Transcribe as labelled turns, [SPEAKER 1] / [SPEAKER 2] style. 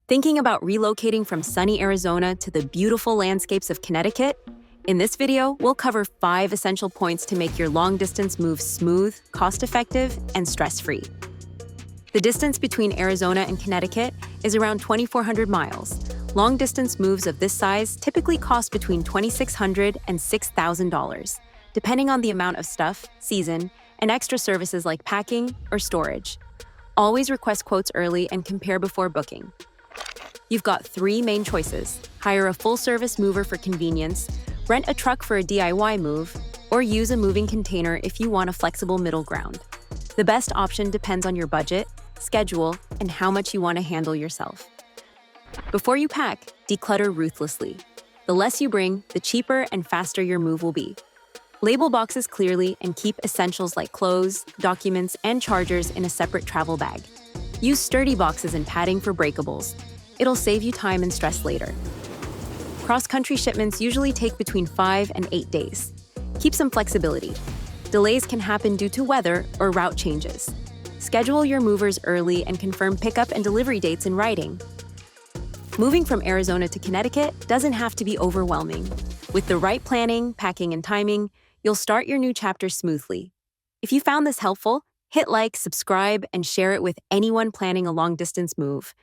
[SPEAKER 1] Thinking about relocating from sunny Arizona to the beautiful landscapes of Connecticut? In this video, we'll cover 5 essential points to make your long-distance move smooth, cost-effective, and stress-free. The distance between Arizona and Connecticut is around 2,400 miles. Long-distance moves of this size typically cost between $2,600 and $6,000, depending on the amount of stuff, season, and extra services like packing or storage. Always request quotes early and compare before booking. You've got 3 main choices: hire a full-service mover for convenience, rent a truck for a DIY move, or use a moving container if you want a flexible middle ground. The best option depends on your budget, schedule, and how much you want to handle yourself. Before you pack, declutter ruthlessly. The less you bring, the cheaper and faster your move will be. Label boxes clearly and keep essentials like clothes, documents, and chargers in a separate travel bag. Use sturdy boxes and padding for breakables. It'll save you time and stress later. Cross-country shipments usually take between 5 and 8 days. Keep some flexibility. Delays can happen due to weather or route changes. Schedule your movers early and confirm pickup and delivery dates in writing. Moving from Arizona to Connecticut doesn't have to be overwhelming. With the right planning, packing, and timing, you'll start your new chapter smoothly. If you found this helpful, hit like, subscribe, and share it with anyone planning a long-distance move.